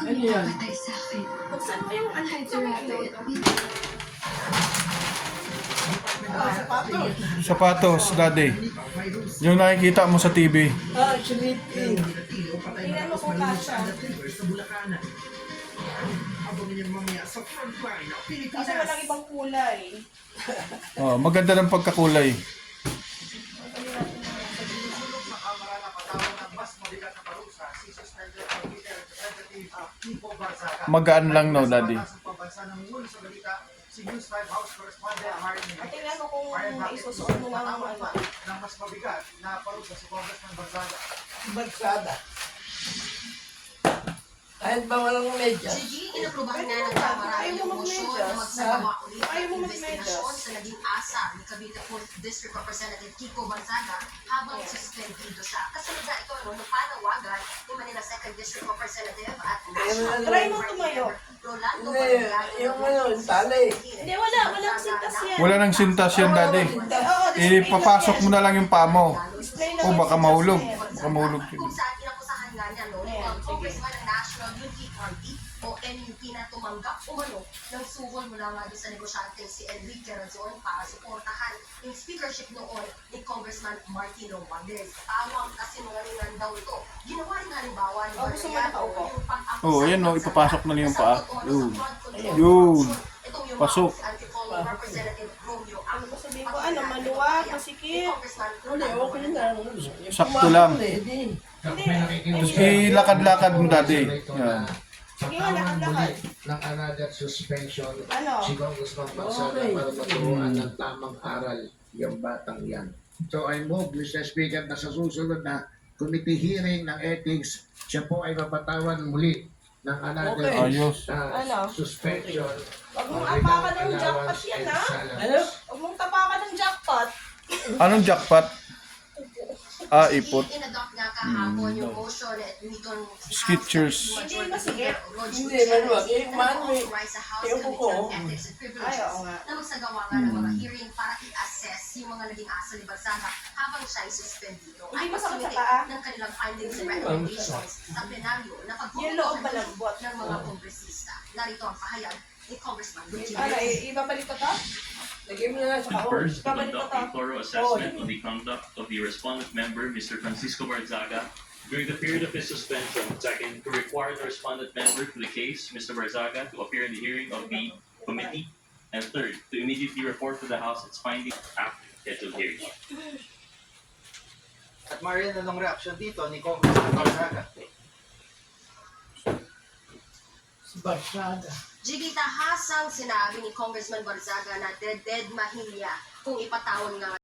Ano yan? Buksan mo yung unhydrated. Sapatos, daddy. Yung nakikita mo sa TV. Ah, sleeping. Tingnan mo kung kasha. Kasi walang ibang kulay. Oh, maganda ng pagkakulay. Magaan lang, no, daddy. At tingnan mo kung isusuot mo ng ano. ng mas mabigat na parusa si Congressman Barzaga. Bagsada. Kahit ba walang medyas. Sige, inaprubahan na ng Kamara Ayaw mo yung motion mag-medyas. na magsagawa ulit Ayaw mo ng mag-medyas. investigasyon sa naging asa ni Cavite 4th District Representative Kiko Barzaga habang suspendido siya. Kasunod na ito, napanawagan ni Manila 2nd District Representative at National Try mo Party tumayo. Member Rolando Hindi, Barangay yung ano, tali. Hindi, walang sintas yan. Wala nang sintas yan, daddy. Ipapasok mo na lang yung paa mo. O baka mahulog. Baka mahulog. Kung saan inakusahan nga niya no, ang Congressman ng National Unity Party o NUP na tumanggap umano ng suhol mula nga doon sa negosyante si Enrique Razon para suportahan yung speakership noon ni Congressman Martin Romualdez. Tawag kasi nungalingan daw ito. Ginawa rin halimbawa ni gusto mo nakaupo? yung pag-akusang Oh, ayan, no, Barzaga ipapasok na lang yung paa. sa pag-utos Yun. sa flood control Yun. operation. Itong yung Pasok. si Antipolo Representative Romeo Ano ba sabihin ko? Ano, maluwag, masikip? Hindi, okay na. Sakto lang. Hindi. Tapos ilakad-lakad mo, daddy. Yan. Sige nga, lakad-lakad. ng another suspension Ano? si Congressman Barzaga para maturuan ng tamang aral yung batang yan. So I move, Mr. Speaker, na sa susunod na committee hearing ng ethics, siya po ay mapatawan muli ng another Okay. Ayos. Ano? suspension. Huwag mong apakan ng jackpot yan, ha? Ano? Huwag mong tapakan ng jackpot. Anong jackpot? Ah, ipot. In-adopt nga kahapon yung motion at nitong Skechers. Hindi masigit. Hindi, maluwag. Eh, man, may- yung kuko. Ay, oo nga. Na magsagawa nga ng mga hearing para i-assess yung mga naging asa ni Barzaga habang siya ay suspendido. Hindi Ay masakit sa pasimili paa? ng kanilang findings and recommendations sa plenaryo na Yung loob malambot. ng mga kongresista. Narito ang pahayag ni Congressman Ano, Gutierrez. ibabalik ko to? Lagyan mo na lang sa kahon. First, to conduct a thorough assessment of the conduct of the respondent member, Mr. Francisco Barzaga, during the period of his suspension. Second, to require the respondent member to the case, Mr. Barzaga, to appear in the hearing of the committee. And third, to immediately report to the House its findings after the scheduled hearing. At Marian, anong reaksyon dito ni Congressman Barzaga? Bagsada. Jiggy tahasang sinabi ni Congressman Barzaga na dead mahilya kung ipatawag nga